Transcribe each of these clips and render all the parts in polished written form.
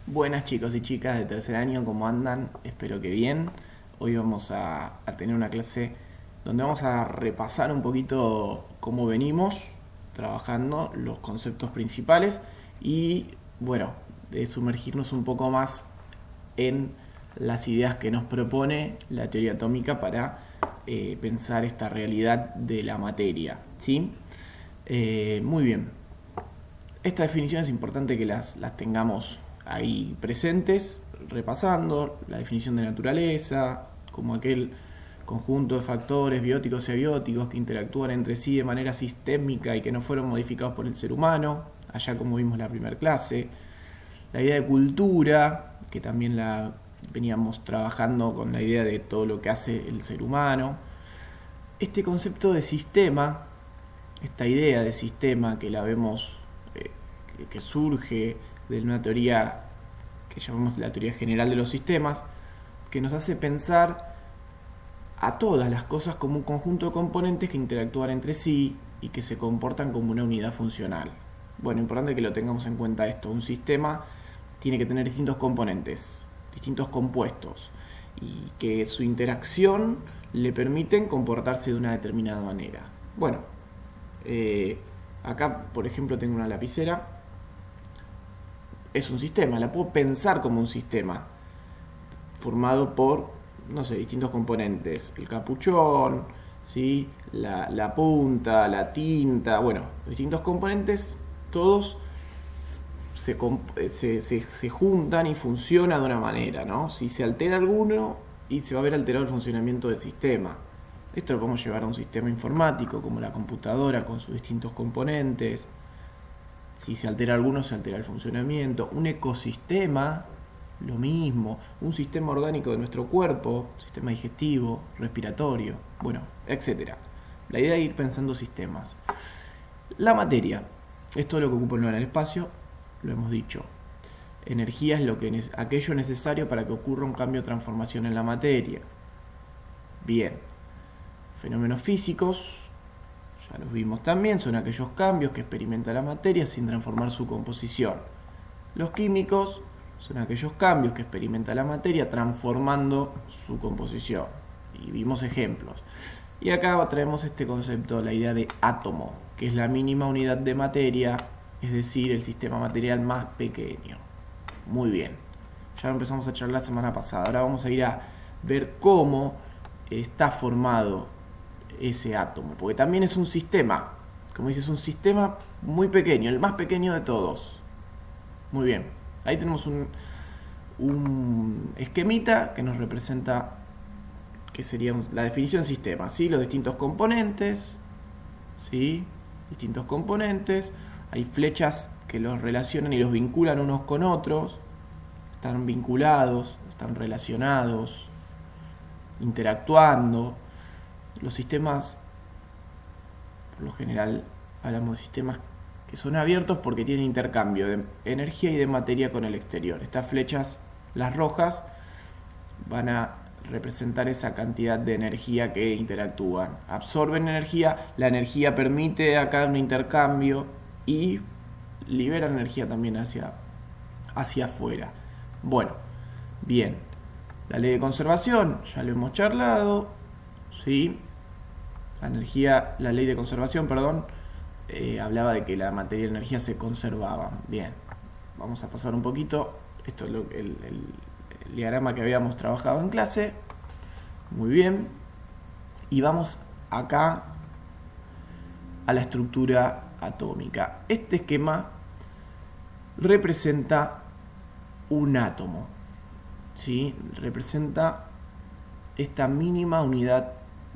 Buenas chicos y chicas de tercer año, ¿cómo andan? Espero que bien. Hoy vamos a tener una clase donde vamos a repasar un poquito cómo venimos trabajando, los conceptos principales y, bueno, de sumergirnos un poco más en las ideas que nos propone la teoría atómica para pensar esta realidad de la materia, ¿sí? Muy bien. Estas definiciones es importante que las tengamos ahí presentes, repasando la definición de naturaleza, como aquel conjunto de factores bióticos y abióticos que interactúan entre sí de manera sistémica y que no fueron modificados por el ser humano, allá como vimos la primera clase. La idea de cultura, que también la veníamos trabajando con la idea de todo lo que hace el ser humano. Este concepto de sistema, esta idea de sistema que la vemos que surge de una teoría que llamamos la teoría general de los sistemas, que nos hace pensar a todas las cosas como un conjunto de componentes que interactúan entre sí y que se comportan como una unidad funcional. Bueno, importante que lo tengamos en cuenta esto. Un sistema tiene que tener distintos componentes, distintos compuestos, y que su interacción le permiten comportarse de una determinada manera. Bueno, acá por ejemplo tengo una lapicera. Es un sistema, la puedo pensar como un sistema formado por, no sé, distintos componentes. El capuchón, ¿sí? la punta, la tinta, bueno, distintos componentes, todos se juntan y funcionan de una manera, ¿no? Si se altera alguno y se va a ver alterado el funcionamiento del sistema. Esto lo podemos llevar a un sistema informático como la computadora con sus distintos componentes. Si se altera alguno, se altera el funcionamiento. Un ecosistema, lo mismo. Un sistema orgánico de nuestro cuerpo, sistema digestivo, respiratorio, bueno, etcétera. La idea es ir pensando sistemas. La materia es todo lo que ocupa en el espacio, lo hemos dicho. Energía es aquello necesario para que ocurra un cambio o transformación en la materia. Bien. Fenómenos físicos, ya los vimos también, son aquellos cambios que experimenta la materia sin transformar su composición. Los químicos son aquellos cambios que experimenta la materia transformando su composición. Y vimos ejemplos. Y acá traemos este concepto, la idea de átomo, que es la mínima unidad de materia, es decir, el sistema material más pequeño. Muy bien. Ya lo empezamos a charlar la semana pasada. Ahora vamos a ir a ver cómo está formado ese átomo, porque también es un sistema, como dices, un sistema muy pequeño, el más pequeño de todos. Muy bien, ahí tenemos un esquemita que nos representa, que sería la definición de sistema, ¿sí? Los distintos componentes, ¿sí? Distintos componentes, hay flechas que los relacionan y los vinculan unos con otros, están vinculados, están relacionados, interactuando. Los sistemas, por lo general, hablamos de sistemas que son abiertos porque tienen intercambio de energía y de materia con el exterior. Estas flechas, las rojas, van a representar esa cantidad de energía que interactúan. Absorben energía, la energía permite acá un intercambio y liberan energía también hacia afuera. Bueno, bien. La ley de conservación, ya lo hemos charlado, ¿sí? La ley de conservación, perdón, hablaba de que la materia y la energía se conservaban. Bien, vamos a pasar un poquito. Esto es el diagrama que habíamos trabajado en clase. Muy bien. Y vamos acá a la estructura atómica. Este esquema representa un átomo, ¿sí? Representa esta mínima unidad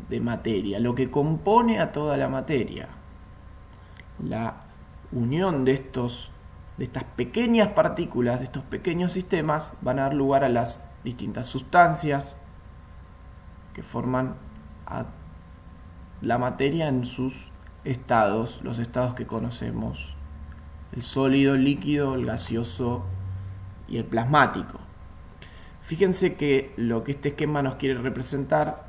de materia, lo que compone a toda la materia. La unión de estas pequeñas partículas, de estos pequeños sistemas, van a dar lugar a las distintas sustancias que forman a la materia en sus estados, los estados que conocemos: el sólido, el líquido, el gaseoso y el plasmático. Fíjense que lo que este esquema nos quiere representar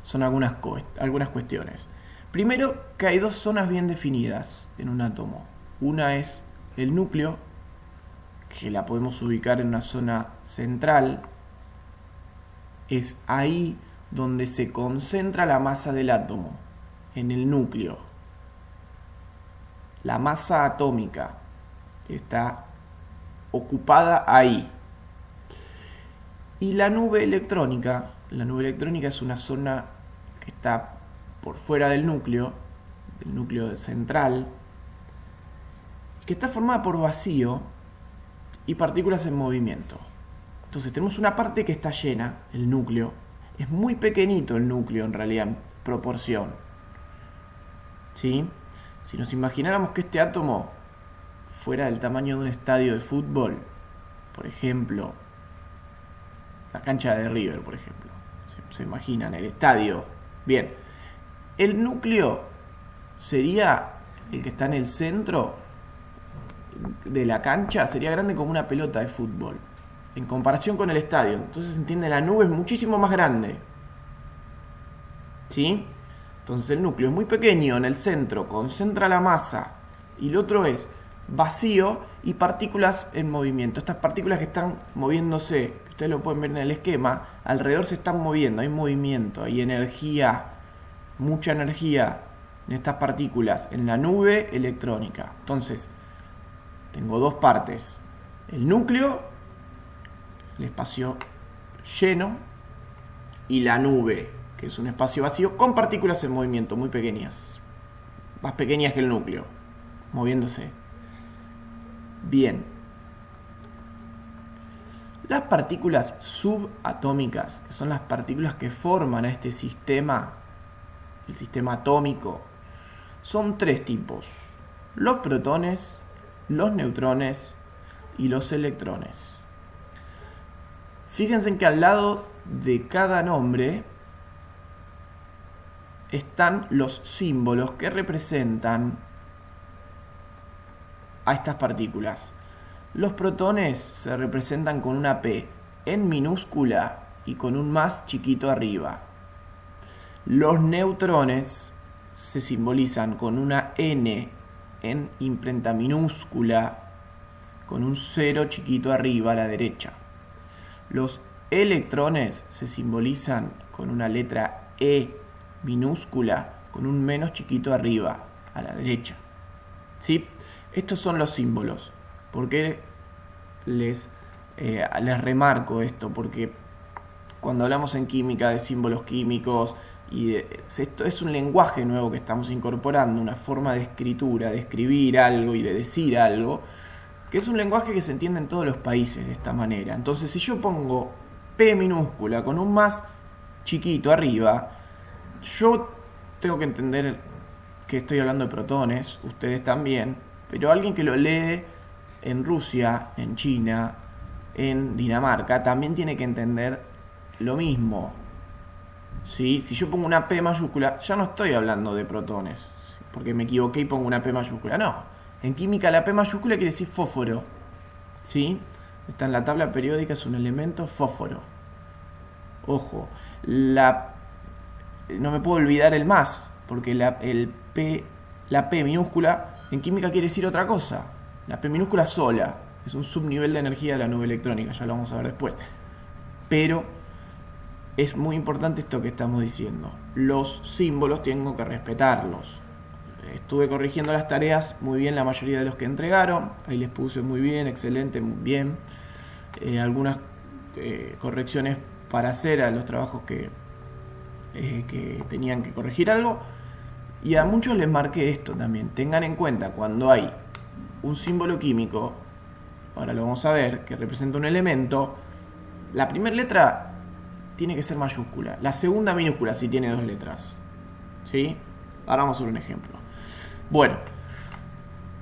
son algunas cuestiones. Primero, que hay dos zonas bien definidas en un átomo. Una es el núcleo, que la podemos ubicar en una zona central, es ahí donde se concentra la masa del átomo, en el núcleo. La masa atómica está ocupada ahí. Y la nube electrónica es una zona que está por fuera del núcleo central, que está formada por vacío y partículas en movimiento. Entonces tenemos una parte que está llena, el núcleo. Es muy pequeñito el núcleo en realidad, en proporción. ¿Sí? Si nos imagináramos que este átomo fuera del tamaño de un estadio de fútbol, por ejemplo, la cancha de River, por ejemplo. Se imaginan el estadio. Bien, el núcleo sería el que está en el centro de la cancha, sería grande como una pelota de fútbol, en comparación con el estadio. Entonces, entiende, la nube es muchísimo más grande. ¿Sí? Entonces el núcleo es muy pequeño en el centro, concentra la masa, y el otro es vacío y partículas en movimiento. Estas partículas que están moviéndose, ustedes lo pueden ver en el esquema, alrededor se están moviendo, hay movimiento, hay energía, mucha energía en estas partículas, en la nube electrónica. Entonces, tengo dos partes, el núcleo, el espacio lleno, y la nube, que es un espacio vacío con partículas en movimiento, muy pequeñas, más pequeñas que el núcleo, moviéndose. Bien, las partículas subatómicas, que son las partículas que forman a este sistema, el sistema atómico, son tres tipos: los protones, los neutrones y los electrones. Fíjense que al lado de cada nombre están los símbolos que representan a estas partículas. Los protones se representan con una P en minúscula y con un más chiquito arriba. Los neutrones se simbolizan con una N en imprenta minúscula con un cero chiquito arriba a la derecha. Los electrones se simbolizan con una letra E minúscula con un menos chiquito arriba a la derecha. ¿Sí? Estos son los símbolos. ¿Por qué les remarco esto? Porque cuando hablamos en química de símbolos químicos, esto es un lenguaje nuevo que estamos incorporando, una forma de escritura, de escribir algo y de decir algo, que es un lenguaje que se entiende en todos los países de esta manera. Entonces, si yo pongo P minúscula con un más chiquito arriba, yo tengo que entender que estoy hablando de protones, ustedes también, pero alguien que lo lee en Rusia, en China, en Dinamarca, también tiene que entender lo mismo. ¿Sí? Si yo pongo una P mayúscula, ya no estoy hablando de protones, porque me equivoqué y pongo una P mayúscula. No, en química la P mayúscula quiere decir fósforo. ¿Sí? Está en la tabla periódica, es un elemento fósforo. Ojo, no me puedo olvidar el más, porque la P minúscula en química quiere decir otra cosa. La P minúscula sola es un subnivel de energía de la nube electrónica, ya lo vamos a ver después. Pero es muy importante esto que estamos diciendo. Los símbolos tengo que respetarlos. Estuve corrigiendo las tareas muy bien, la mayoría de los que entregaron. Ahí les puse muy bien, excelente, muy bien. Algunas correcciones para hacer a los trabajos que tenían que corregir algo. Y a muchos les marqué esto también. Tengan en cuenta cuando hay un símbolo químico, ahora lo vamos a ver, que representa un elemento, la primera letra tiene que ser mayúscula, la segunda minúscula si tiene dos letras. ¿Sí? Ahora vamos a ver un ejemplo. Bueno,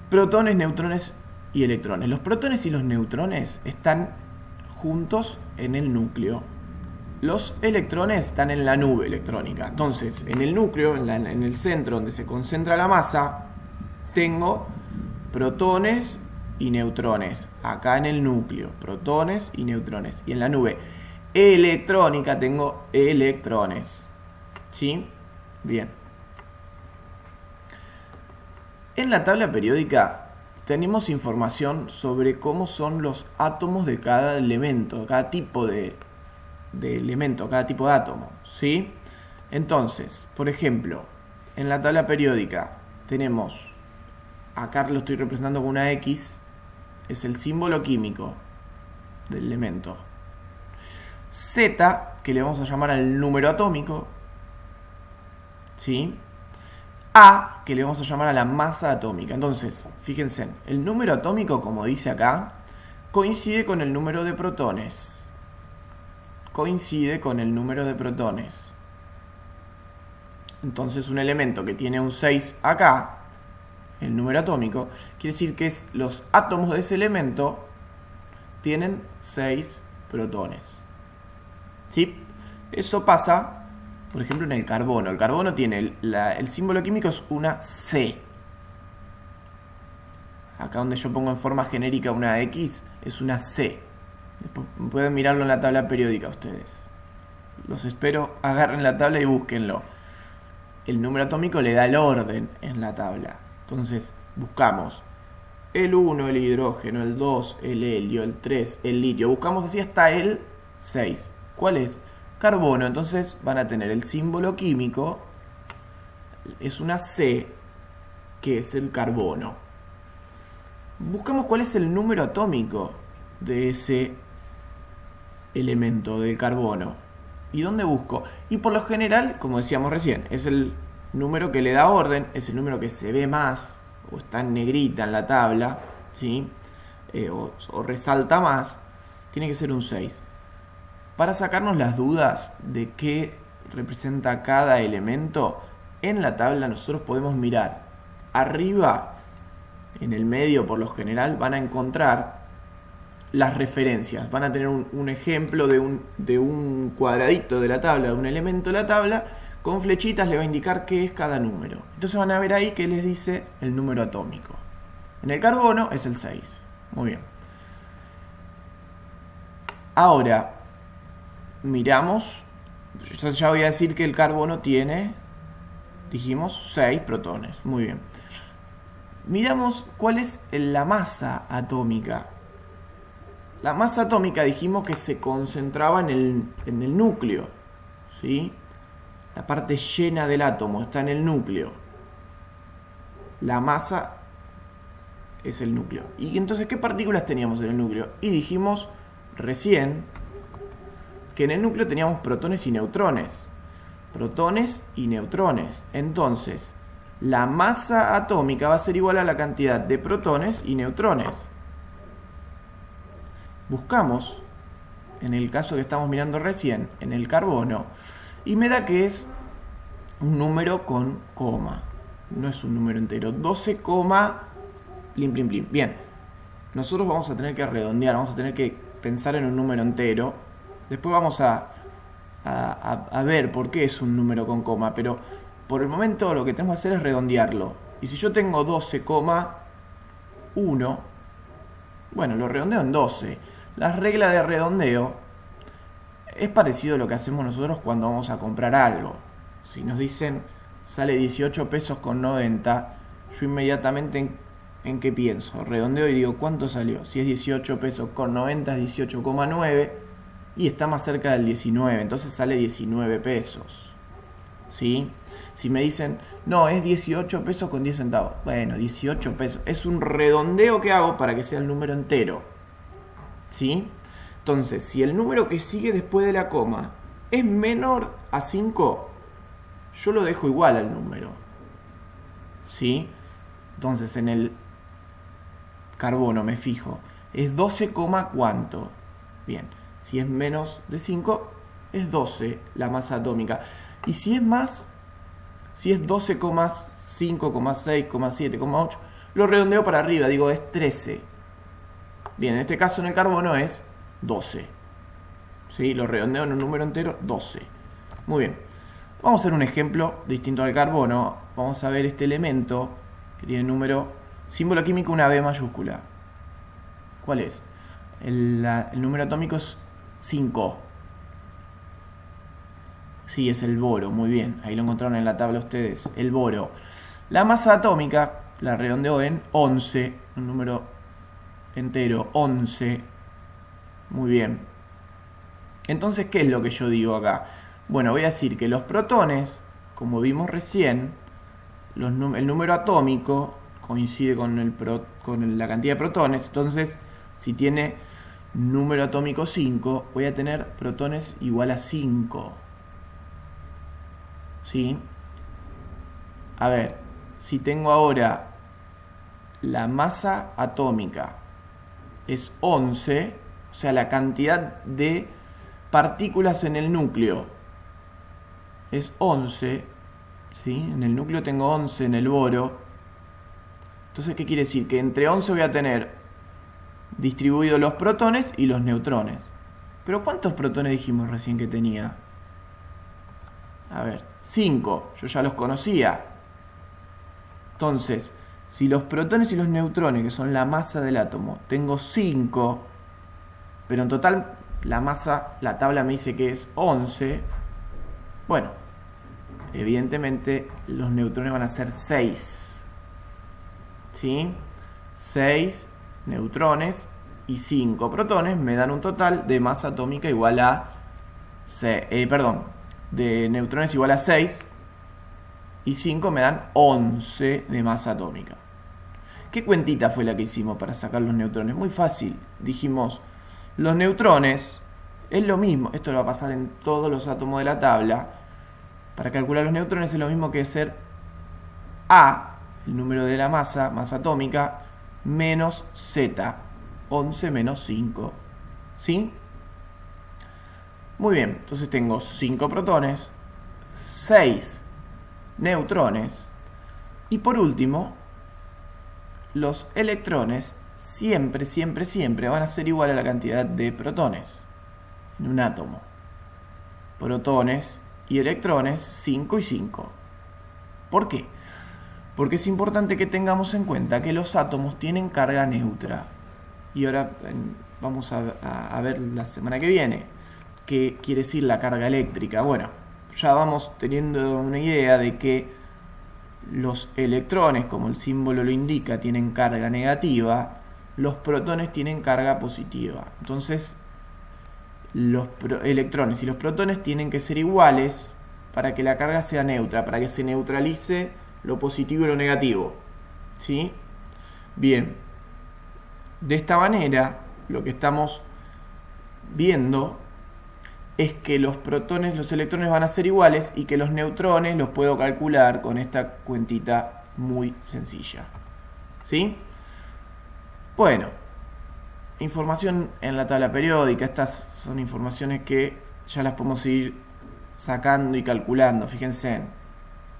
protones, neutrones y electrones. Los protones y los neutrones están juntos en el núcleo. Los electrones están en la nube electrónica. Entonces, en el núcleo, en el centro donde se concentra la masa, tengo protones y neutrones. Acá en el núcleo, protones y neutrones. Y en la nube electrónica tengo electrones. ¿Sí? Bien. En la tabla periódica tenemos información sobre cómo son los átomos de cada elemento, cada tipo de elemento, cada tipo de átomo, ¿sí? Entonces, por ejemplo, en la tabla periódica tenemos, acá lo estoy representando con una X, es el símbolo químico del elemento. Z, que le vamos a llamar al número atómico, ¿sí? A, que le vamos a llamar a la masa atómica. Entonces, fíjense, el número atómico, como dice acá, coincide con el número de protones. Coincide con el número de protones. Entonces, un elemento que tiene un 6 acá, el número atómico, quiere decir que los átomos de ese elemento tienen 6 protones. ¿Sí? Eso pasa, por ejemplo, en el carbono. El carbono tiene el símbolo químico es una C. Acá donde yo pongo en forma genérica una X, es una C. Después pueden mirarlo en la tabla periódica ustedes. Los espero, agarren la tabla y búsquenlo. El número atómico le da el orden en la tabla. Entonces, buscamos el 1, el hidrógeno, el 2, el helio, el 3, el litio. Buscamos así hasta el 6. ¿Cuál es? Carbono. Entonces van a tener el símbolo químico, es una C, que es el carbono. Buscamos cuál es el número atómico de ese elemento del carbono. ¿Y dónde busco? Y por lo general, como decíamos recién, es el número que le da orden, es el número que se ve más, o está en negrita en la tabla, ¿sí? O resalta más, tiene que ser un 6. Para sacarnos las dudas de qué representa cada elemento, en la tabla nosotros podemos mirar arriba, en el medio por lo general, van a encontrar las referencias. Van a tener un ejemplo de un cuadradito de la tabla, de un elemento de la tabla, con flechitas le va a indicar qué es cada número. Entonces van a ver ahí que les dice el número atómico. En el carbono es el 6. Muy bien. Ahora, miramos, yo ya voy a decir que el carbono tiene, dijimos, 6 protones. Muy bien. Miramos cuál es la masa atómica. La masa atómica dijimos que se concentraba en el núcleo, ¿sí? La parte llena del átomo está en el núcleo. La masa es el núcleo. Y entonces, ¿qué partículas teníamos en el núcleo? Y dijimos recién que en el núcleo teníamos protones y neutrones. Protones y neutrones. Entonces, la masa atómica va a ser igual a la cantidad de protones y neutrones. Buscamos, en el caso que estamos mirando recién, en el carbono, y me da que es un número con coma. No es un número entero. 12, plim, plim, plim. Bien, nosotros vamos a tener que redondear, vamos a tener que pensar en un número entero. Después vamos a ver por qué es un número con coma, pero por el momento lo que tenemos que hacer es redondearlo. Y si yo tengo 12,1, bueno, lo redondeo en 12. La regla de redondeo es parecido a lo que hacemos nosotros cuando vamos a comprar algo. Si nos dicen sale 18 pesos con 90, yo inmediatamente en qué pienso. Redondeo y digo, ¿cuánto salió? Si es 18 pesos con 90 es 18,9 y está más cerca del 19, entonces sale 19 pesos. ¿Sí? Si me dicen, no, es 18 pesos con 10 centavos. Bueno, 18 pesos. Es un redondeo que hago para que sea el número entero. ¿Sí? Entonces, si el número que sigue después de la coma es menor a 5, yo lo dejo igual al número. ¿Sí? Entonces, en el carbono me fijo. Es 12, ¿cuánto? Bien. Si es menos de 5, es 12 la masa atómica. Y si es más, si es 12,5, 6, 7, 8, lo redondeo para arriba, digo es 13. Bien, en este caso en el carbono es 12. ¿Sí? Lo redondeo en un número entero, 12. Muy bien. Vamos a hacer un ejemplo distinto al carbono. Vamos a ver este elemento que tiene número, símbolo químico, una B mayúscula. ¿Cuál es? El número atómico es 5. Sí, es el boro, muy bien. Ahí lo encontraron en la tabla ustedes, el boro. La masa atómica la redondeo en 11. un número entero, 11. Muy bien. Entonces, ¿qué es lo que yo digo acá? Bueno, voy a decir que los protones, como vimos recién, el número atómico coincide con la cantidad de protones. Entonces, si tiene número atómico 5, voy a tener protones igual a 5. ¿Sí? A ver, si tengo ahora la masa atómica es 11, o sea, la cantidad de partículas en el núcleo es 11, ¿sí? En el núcleo tengo 11 en el boro. Entonces, ¿qué quiere decir? Que entre 11 voy a tener distribuidos los protones y los neutrones. Pero ¿cuántos protones dijimos recién que tenía? A ver, 5, yo ya los conocía. Entonces, si los protones y los neutrones, que son la masa del átomo, tengo 5, pero en total la masa, la tabla me dice que es 11, bueno, evidentemente los neutrones van a ser 6. ¿Sí? 6 neutrones y 5 protones me dan un total de masa atómica igual a de neutrones igual a 6 y 5 me dan 11 de masa atómica. ¿Qué cuentita fue la que hicimos para sacar los neutrones? Muy fácil. Dijimos, los neutrones es lo mismo, esto lo va a pasar en todos los átomos de la tabla. Para calcular los neutrones es lo mismo que hacer A, el número de la masa atómica, menos Z, 11 menos 5. ¿Sí? Muy bien, entonces tengo 5 protones, 6 neutrones y por último, los electrones siempre van a ser igual a la cantidad de protones en un átomo. Protones y electrones 5 y 5. ¿Por qué? Porque es importante que tengamos en cuenta que los átomos tienen carga neutra. Y ahora vamos a ver la semana que viene qué quiere decir la carga eléctrica. Bueno, ya vamos teniendo una idea de que los electrones, como el símbolo lo indica, tienen carga negativa, los protones tienen carga positiva. Entonces, los electrones y los protones tienen que ser iguales para que la carga sea neutra, para que se neutralice lo positivo y lo negativo. ¿Sí? Bien. De esta manera, lo que estamos viendo es que los protones y los electrones van a ser iguales y que los neutrones los puedo calcular con esta cuentita muy sencilla. ¿Sí? Bueno, información en la tabla periódica. Estas son informaciones que ya las podemos ir sacando y calculando. Fíjense,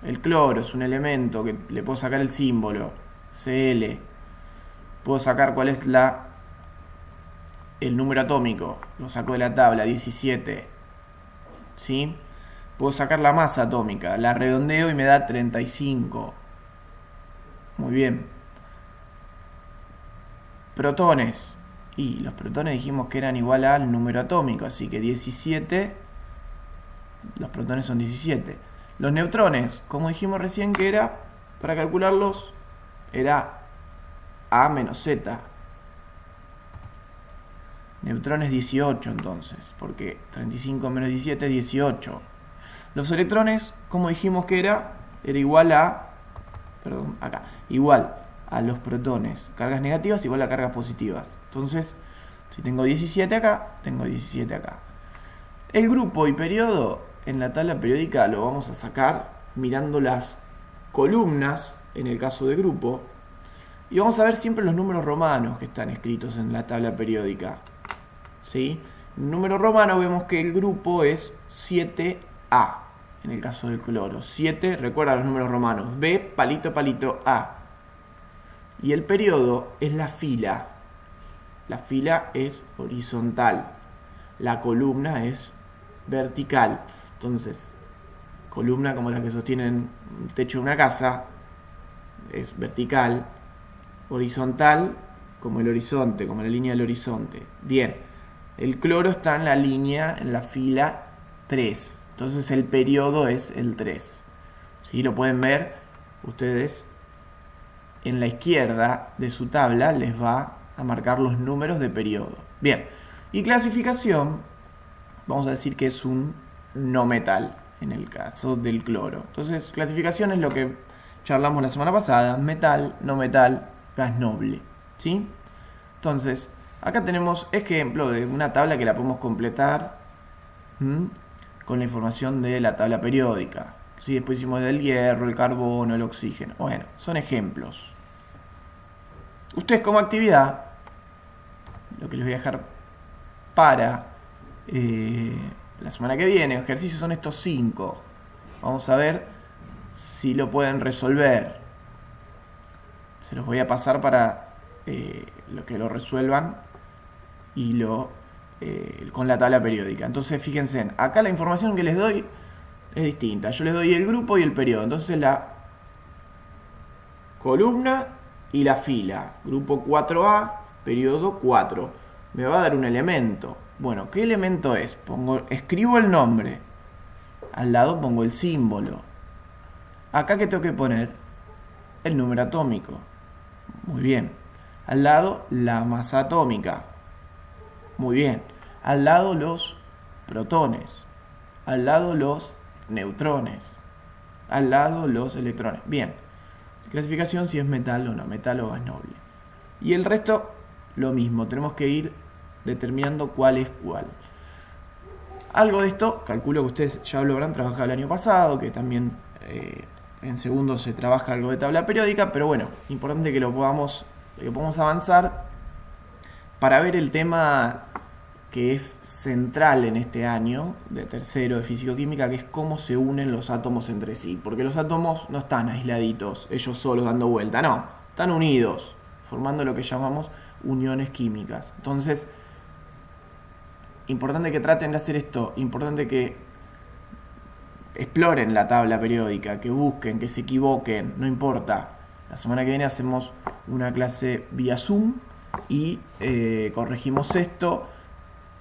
el cloro es un elemento que le puedo sacar el símbolo Cl. Puedo sacar cuál es el número atómico, lo saco de la tabla, 17. ¿Sí? Puedo sacar la masa atómica, la redondeo y me da 35. Muy bien. Protones. Y los protones dijimos que eran igual al número atómico, así que 17, los protones son 17. Los neutrones, como dijimos recién que era, para calcularlos, era A menos Z. Neutrones 18 entonces, porque 35 menos 17 es 18. Los electrones, como dijimos que era igual a, igual a los protones. Cargas negativas igual a cargas positivas. Entonces, si tengo 17 acá, tengo 17 acá. El grupo y periodo en la tabla periódica lo vamos a sacar mirando las columnas, en el caso de grupo, y vamos a ver siempre los números romanos que están escritos en la tabla periódica. ¿Sí? En el número romano vemos que el grupo es 7A, en el caso del cloro. 7, recuerda los números romanos, B, palito, palito, A. Y el periodo es la fila. La fila es horizontal. La columna es vertical. Entonces, columna como la que sostienen el techo de una casa es vertical. Horizontal como el horizonte, como la línea del horizonte. Bien, el cloro está en la línea, en la fila 3. Entonces el periodo es el 3. ¿Sí? Lo pueden ver ustedes en la izquierda de su tabla les va a marcar los números de periodo. Bien, y clasificación, vamos a decir que es un no metal en el caso del cloro. Entonces, clasificación es lo que charlamos la semana pasada: metal, no metal, gas noble, ¿sí? Entonces, acá tenemos ejemplo de una tabla que la podemos completar con la información de la tabla periódica. ¿Sí? Después hicimos del hierro, el carbono, el oxígeno. Bueno, son ejemplos. Ustedes como actividad, lo que les voy a dejar para la semana que viene, ejercicios son estos 5. Vamos a ver si lo pueden resolver. Se los voy a pasar para lo que lo resuelvan y con la tabla periódica. Entonces fíjense, acá la información que les doy es distinta. Yo les doy el grupo y el periodo. Entonces la columna y la fila. Grupo 4A, periodo 4. Me va a dar un elemento. Bueno, ¿qué elemento es? Escribo el nombre. Al lado pongo el símbolo. Acá, ¿qué tengo que poner? El número atómico. Muy bien. Al lado la masa atómica. Muy bien. Al lado los protones. Al lado los neutrones. Al lado los electrones. Bien. Clasificación si es metal o no, metal o gas noble. Y el resto, lo mismo. Tenemos que ir determinando cuál es cuál. Algo de esto, calculo que ustedes ya lo habrán trabajado el año pasado, que también en segundo se trabaja algo de tabla periódica, pero bueno, importante que podamos avanzar para ver el tema que es central en este año de tercero de físico-química, que es cómo se unen los átomos entre sí, porque los átomos no están aisladitos, ellos solos dando vuelta, no, están unidos, formando lo que llamamos uniones químicas. Entonces, importante que traten de hacer esto, importante que exploren la tabla periódica, que busquen, que se equivoquen, no importa. La semana que viene hacemos una clase vía Zoom y corregimos esto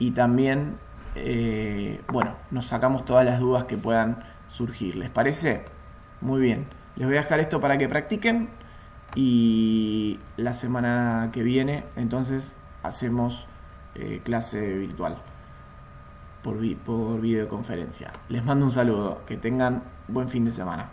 y también, nos sacamos todas las dudas que puedan surgir. ¿Les parece? Muy bien. Les voy a dejar esto para que practiquen y la semana que viene entonces hacemos clase virtual por videoconferencia. Les mando un saludo, que tengan buen fin de semana.